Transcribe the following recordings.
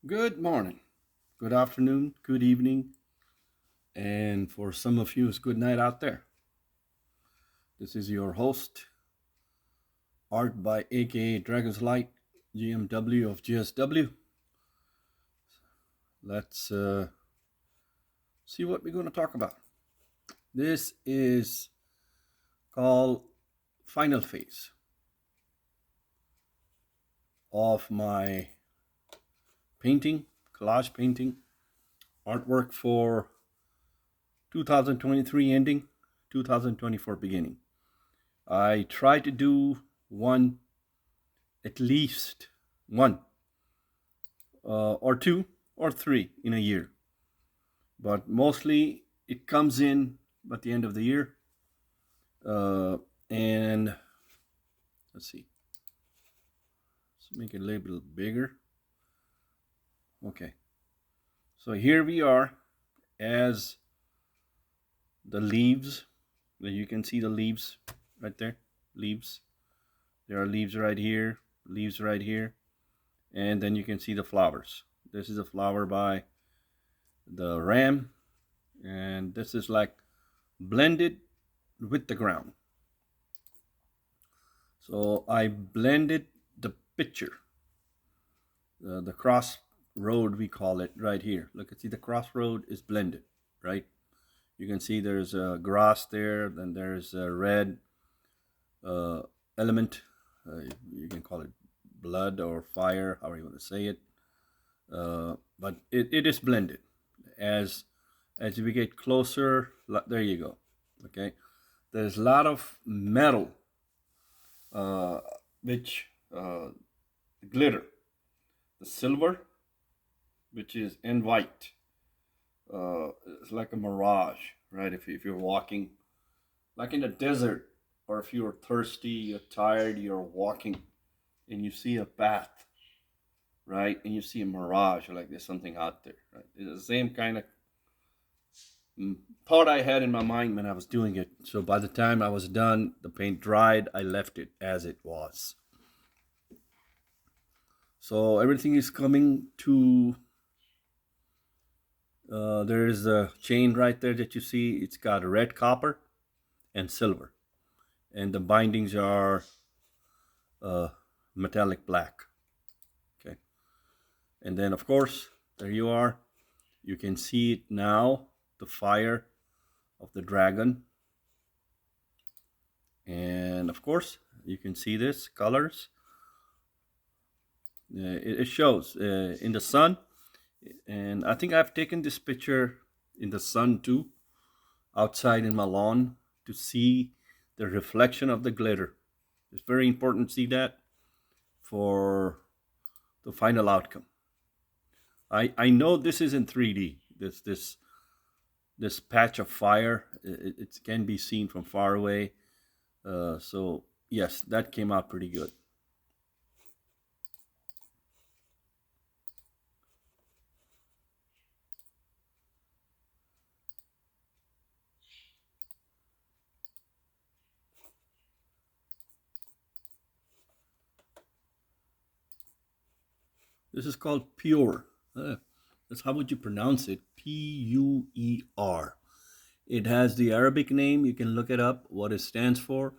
Good morning, good afternoon, good evening, and for some of you, it's good night out there. This is your host, art by A.K.A. Dragon's Light, Jmw of Gsw. Let's see what we're going to talk about. This is called final phase of my painting, collage painting, artwork for 2023 ending, 2024 beginning. I try to do at least one or two or three in a year. But mostly it comes in at the end of the year. And let's see. Let's make it a little bit bigger. Okay. So here we are as the leaves. You can see the leaves right there. Leaves. There are leaves right here. Leaves right here. And then you can see the flowers. This is a flower by the ram. And this is like blended with the ground. So I blended the picture. The crossroad, we call it right here. Look, see the crossroad is blended, right? You can see there's grass there, then there's a red element. You can call it blood or fire, however you want to say it. But it is blended. As we get closer, there you go. Okay, there's a lot of metal, which glitter, the silver, which is and white. It's like a mirage, right? If you're walking, like in a desert, or if you're thirsty, you're tired, you're walking, and you see a path, right? And you see a mirage, like there's something out there, right? It's the same kind of thought I had in my mind when I was doing it. So by the time I was done, the paint dried, I left it as it was. So everything is coming to, there is a chain right there that you see. It's got red copper and silver. And the bindings are metallic black. Okay. And then, of course, there you are. You can see it now, the fire of the dragon. And of course, you can see this colors. It shows in the sun. And I think I've taken this picture in the sun too, outside in my lawn, to see the reflection of the glitter. It's very important to see that for the final outcome. I know this is in 3D. This patch of fire, it can be seen from far away. So yes, that came out pretty good. This is called pure. That's how would you pronounce it? P-U-E-R. It has the Arabic name. You can look it up, what it stands for.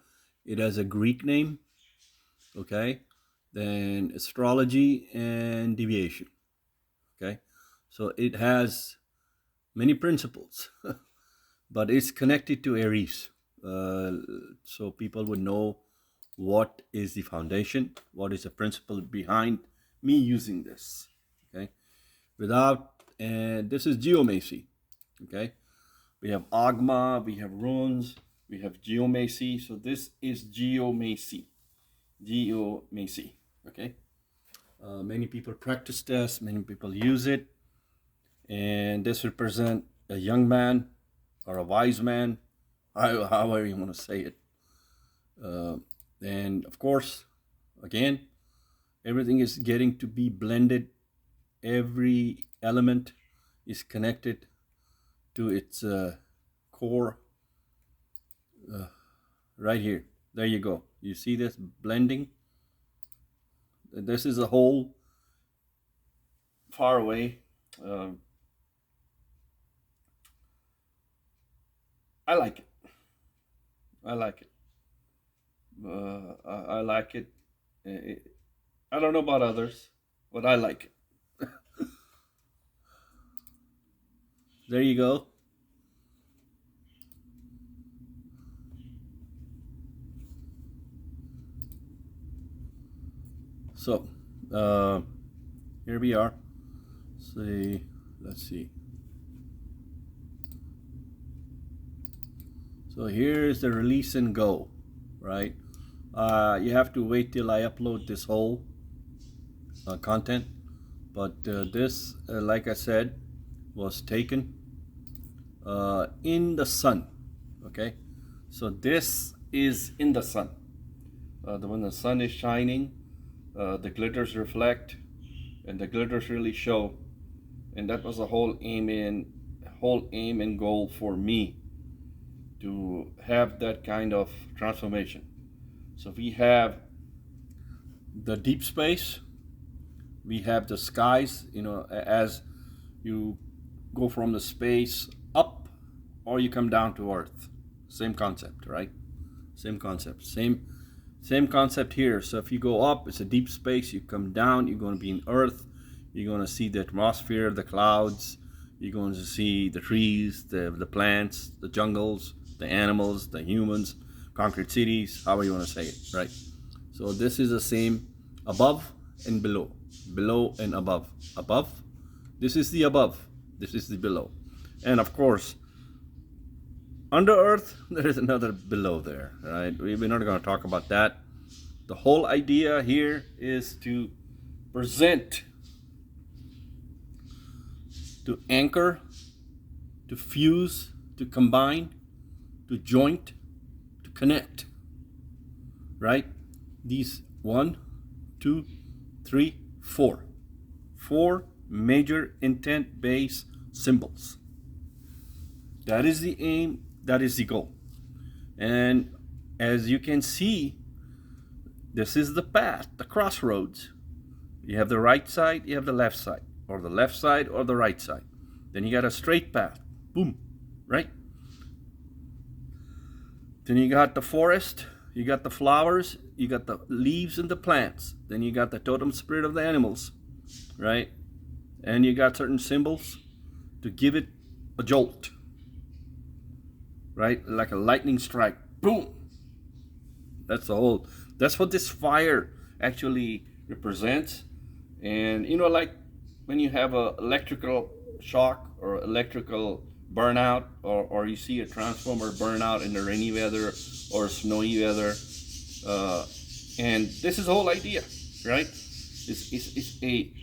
It has a Greek name. Okay. Then astrology and deviation. Okay. So it has many principles, but it's connected to Aries. So people would know what is the foundation, what is the principle behind me using this. Okay. And this is geomancy. Okay. We have Agma, we have runes, we have geomancy. So this is geomancy. Geomancy. Okay. Many people practice this, many people use it. And this represents a young man or a wise man, however you want to say it. And of course, again, everything is getting to be blended. Every element is connected to its core right here. There you go. You see this blending? This is a whole far away. I like it. I like it. I like it. I don't know about others, but I like it. There you go. So, here we are. Let's see. So here's the release and go, right? You have to wait till I upload this whole content, but this, like I said, was taken in the sun. Okay, so this is in the sun. When the sun is shining, the glitters reflect, and the glitters really show. And that was the whole aim and goal for me, to have that kind of transformation. So we have the deep space, we have the skies, as you go from the space up or you come down to earth. Same concept, right? Same concept. Same concept here. So if you go up, it's a deep space. You come down, you're going to be in earth. You're going to see the atmosphere, the clouds. You're going to see the trees, the plants, the jungles, the animals, the humans, concrete cities, however you want to say it, right? So this is the same above and below. Below and above. Above, this is the above. This is the below. And of course, under earth, there is another below there, right? We're not going to talk about that. The whole idea here is to present, to anchor, to fuse, to combine, to joint, to connect, right? These 1, 2, 3, 4. 4 major intent-based symbols. That is the aim, that is the goal. And as you can see, this is the path, the crossroads. You have the right side, you have the left side, or the left side or the right side. Then you got a straight path, boom, right? Then you got the forest, you got the flowers, you got the leaves and the plants. Then you got the totem spirit of the animals, right? And you got certain symbols to give it a jolt, right? Like a lightning strike, boom. That's what this fire actually represents. And like when you have a electrical shock or electrical burnout, or you see a transformer burn out in the rainy weather or snowy weather, and this is the whole idea, right? It's a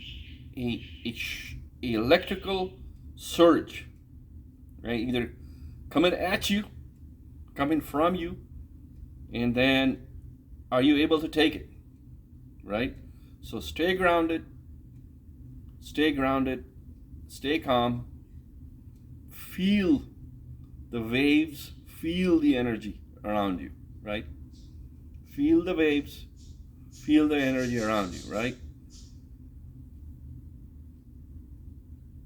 electrical surge, right? Either coming at you, coming from you, and then are you able to take it, right? So stay grounded, stay calm, feel the waves, feel the energy around you, right? Feel the waves, feel the energy around you, right?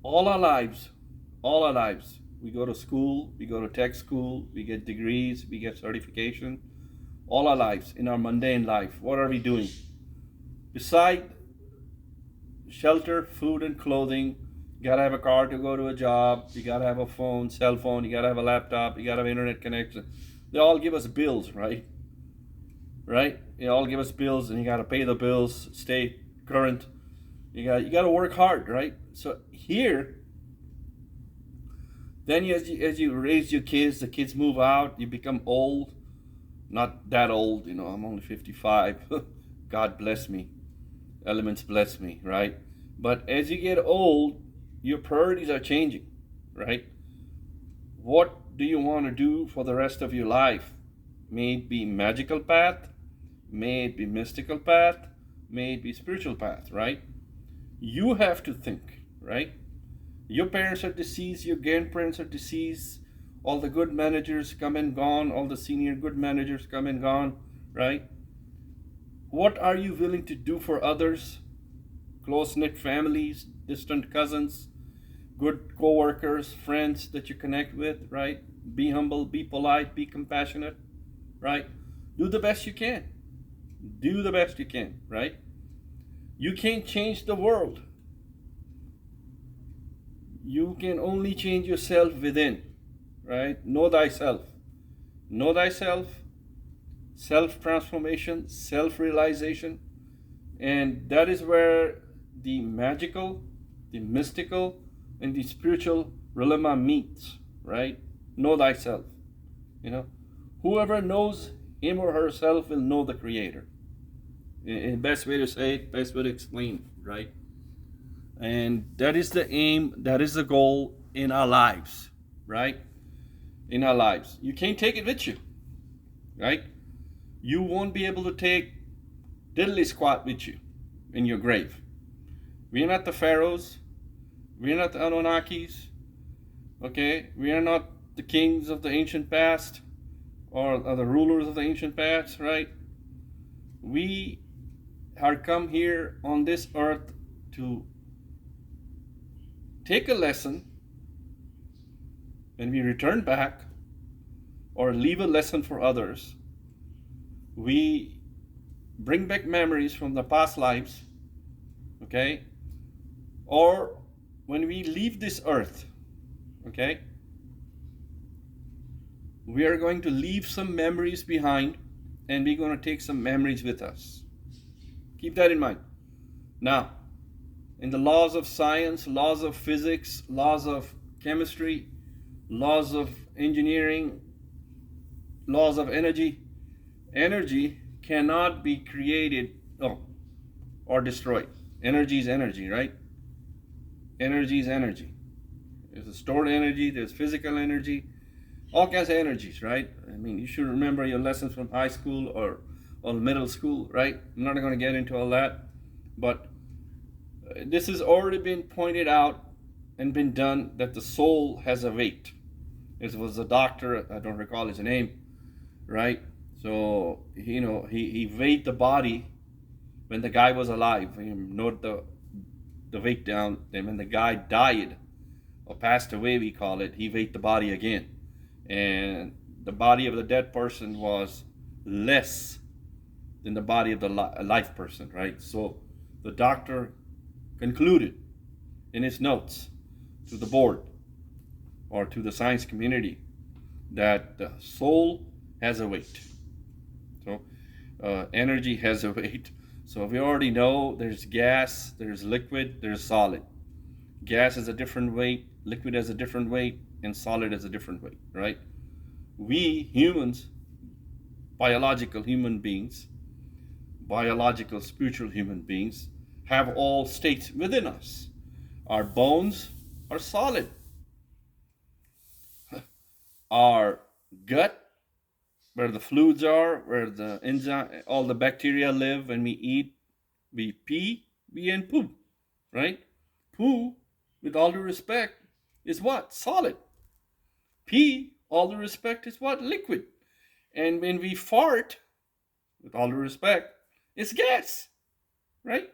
All our lives, we go to school, we go to tech school, we get degrees, we get certification. All our lives, in our mundane life, what are we doing? Beside shelter, food, and clothing, you gotta have a car to go to a job, you gotta have a phone, cell phone, you gotta have a laptop, you gotta have internet connection. They all give us bills, right? They all give us bills, and you gotta pay the bills, stay current. You gotta work hard, right? So here, then as you raise your kids, the kids move out, you become old. Not that old, I'm only 55. God bless me. Elements bless me, right? But as you get old, your priorities are changing, right? What do you want to do for the rest of your life? May it be magical path, may it be mystical path, may it be spiritual path, right? You have to think, right? Your parents are deceased, your grandparents are deceased, all the good managers come and gone, all the senior good managers come and gone, right? What are you willing to do for others? close-knit families, distant cousins, good co-workers, friends that you connect with, right? Be humble, be polite, be compassionate, right? Do the best you can. Do the best you can, right? You can't change the world. You can only change yourself within, right? Know thyself. Know thyself, self-transformation, self-realization. And that is where the magical, the mystical, and the spiritual realm meets, right? Know thyself. You know, whoever knows him or herself will know the Creator. Best way to say it, best way to explain, right? And that is the aim, that is the goal in our lives, right? In our lives. You can't take it with you, right? You won't be able to take diddly squat with you in your grave. We are not the pharaohs. We are not the Anunnakis. Okay? We are not the kings of the ancient past or the rulers of the ancient past, right? We are come here on this earth to take a lesson. When we return back or leave a lesson for others, we bring back memories from the past lives, okay? Or when we leave this earth, okay, we are going to leave some memories behind, and we're going to take some memories with us. Keep that in mind. Now, in the laws of science, laws of physics, laws of chemistry, laws of engineering, laws of energy, energy cannot be created or destroyed. Energy is energy, right? Energy is energy. There's a stored energy, there's physical energy, all kinds of energies, right? I mean, you should remember your lessons from high school or middle school, right? I'm not going to get into all that, but this has already been pointed out and been done that the soul has a weight. It was a doctor, I don't recall his name, right? So, you know, he weighed the body when the guy was alive. You note the weight down. Then when the guy died or passed away, we call it, he weighed the body again. And the body of the dead person was less than the body of the live person, right? So the doctor concluded in his notes to the board or to the science community that the soul has a weight. So energy has a weight. So we already know there's gas, there's liquid, there's solid. Gas has a different weight, liquid has a different weight, and solid has a different weight, right? We humans, biological human beings, biological spiritual human beings, have all states within us. Our bones are solid. Our gut, where the fluids are, where the enzyme, all the bacteria live. When we eat, we pee, we and poop, right? Poo, with all due respect, is what? Solid. Pee, all due respect, is what? Liquid. And when we fart, with all due respect, it's gas, right?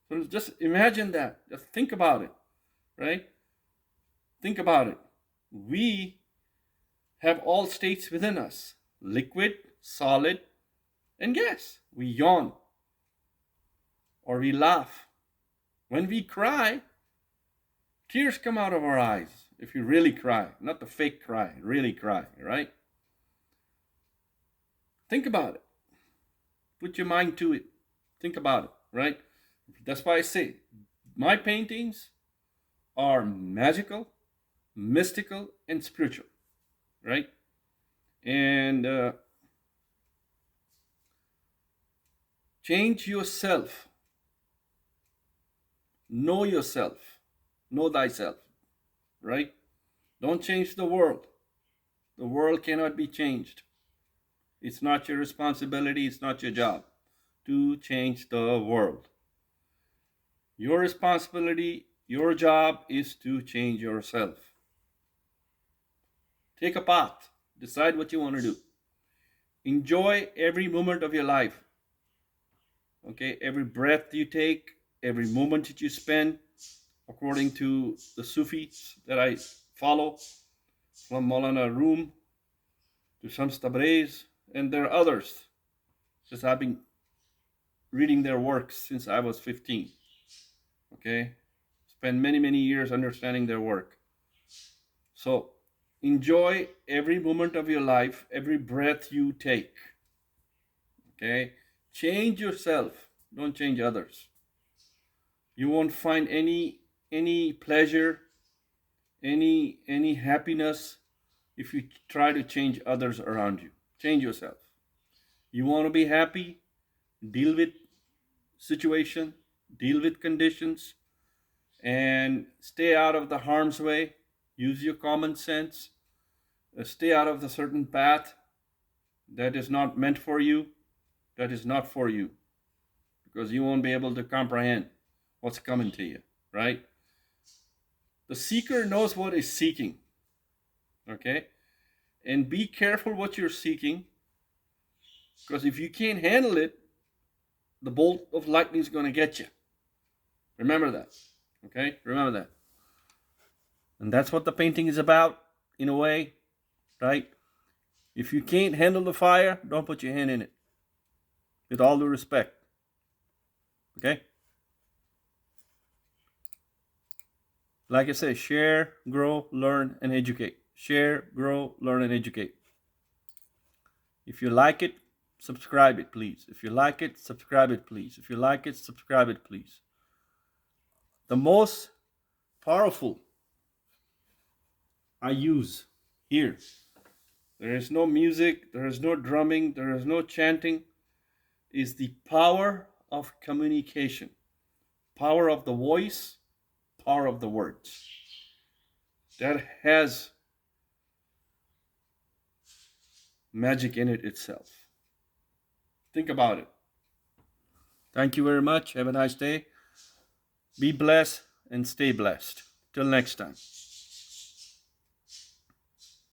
So just imagine that. Just think about it, right? Think about it. We have all states within us. Liquid, solid, and gas. We yawn or we laugh. When we cry, tears come out of our eyes. If you really cry, not the fake cry, really cry, right? Think about it. Put your mind to it. Think about it, right? That's why I say my paintings are magical, mystical, and spiritual, right? And change yourself. Know yourself. Know thyself, right? Don't change the world. The world cannot be changed. It's not your responsibility. It's not your job to change the world. Your responsibility, your job is to change yourself. Take a path. Decide what you want to do. Enjoy every moment of your life. Okay, every breath you take, every moment that you spend, according to the Sufis that I follow, from Maulana Rum to Shams Tabriz, and there are others, because I've been reading their works since I was 15. Okay? Spend many, many years understanding their work. So enjoy every moment of your life, every breath you take. Okay? Change yourself. Don't change others. You won't find any pleasure, any happiness if you try to change others around you. Change yourself. You want to be happy? Deal with situation, deal with conditions, and stay out of the harm's way. Use your common sense. Stay out of the certain path that is not meant for you, that is not for you, because you won't be able to comprehend what's coming to you, right? The seeker knows what is seeking, okay? And be careful what you're seeking, because if you can't handle it, the bolt of lightning is going to get you. Remember that, okay? Remember that. And that's what the painting is about, in a way, right? If you can't handle the fire, don't put your hand in it. With all due respect. Okay? Like I said, share, grow, learn, and educate. Share, grow, learn, and educate. If you like it, subscribe it, please. If you like it, subscribe it, please. If you like it, subscribe it, please. The most powerful I use here. There is no music, there is no drumming, there is no chanting. Is the power of communication. Power of the voice, power of the words. That has magic in it itself. Think about it. Thank you very much. Have a nice day. Be blessed and stay blessed. Till next time.